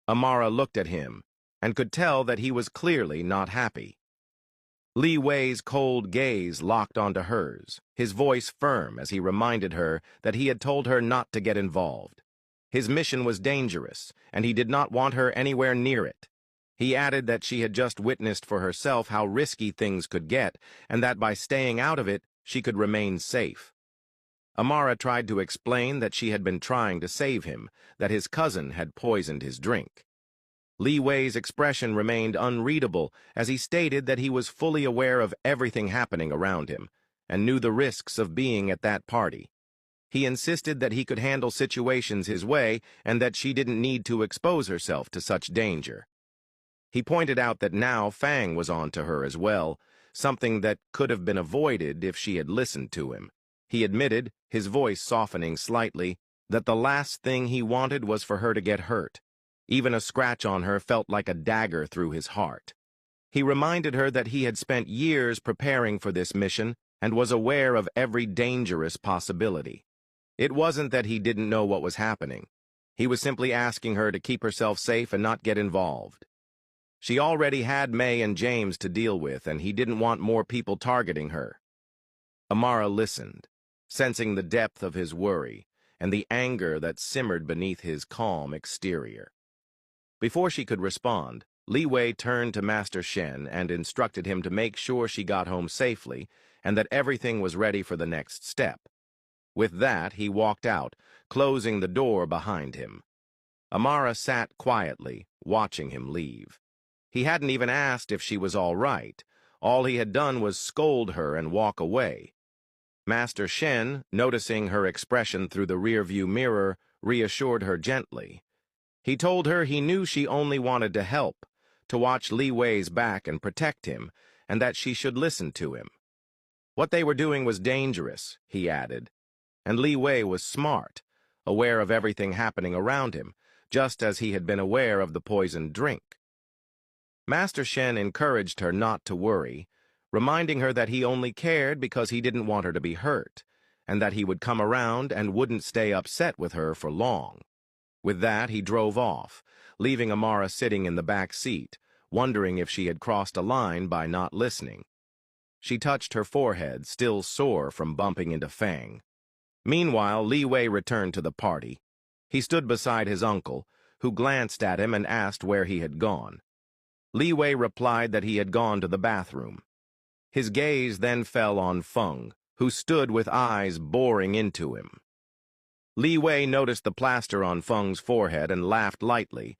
Amara looked at him and could tell that he was clearly not happy. Liwei's cold gaze locked onto hers, his voice firm as he reminded her that he had told her not to get involved. His mission was dangerous, and he did not want her anywhere near it. He added that she had just witnessed for herself how risky things could get, and that by staying out of it, she could remain safe. Amara tried to explain that she had been trying to save him, that his cousin had poisoned his drink. Liwei's expression remained unreadable as he stated that he was fully aware of everything happening around him and knew the risks of being at that party. He insisted that he could handle situations his way and that she didn't need to expose herself to such danger. He pointed out that now Fang was on to her as well, something that could have been avoided if she had listened to him. He admitted, his voice softening slightly, that the last thing he wanted was for her to get hurt. Even a scratch on her felt like a dagger through his heart. He reminded her that he had spent years preparing for this mission and was aware of every dangerous possibility. It wasn't that he didn't know what was happening. He was simply asking her to keep herself safe and not get involved. She already had May and James to deal with, and he didn't want more people targeting her. Amara listened, sensing the depth of his worry and the anger that simmered beneath his calm exterior. Before she could respond, Liwei turned to Master Shen and instructed him to make sure she got home safely and that everything was ready for the next step. With that, he walked out, closing the door behind him. Amara sat quietly, watching him leave. He hadn't even asked if she was all right. All he had done was scold her and walk away. Master Shen, noticing her expression through the rearview mirror, reassured her gently. He told her he knew she only wanted to help, to watch Liwei's back and protect him, and that she should listen to him. What they were doing was dangerous, he added, and Liwei was smart, aware of everything happening around him, just as he had been aware of the poisoned drink. Master Shen encouraged her not to worry, reminding her that he only cared because he didn't want her to be hurt, and that he would come around and wouldn't stay upset with her for long. With that, he drove off, leaving Amara sitting in the back seat, wondering if she had crossed a line by not listening. She touched her forehead, still sore from bumping into Fang. Meanwhile, Liwei returned to the party. He stood beside his uncle, who glanced at him and asked where he had gone. Liwei replied that he had gone to the bathroom. His gaze then fell on Feng, who stood with eyes boring into him. Liwei noticed the plaster on Feng's forehead and laughed lightly,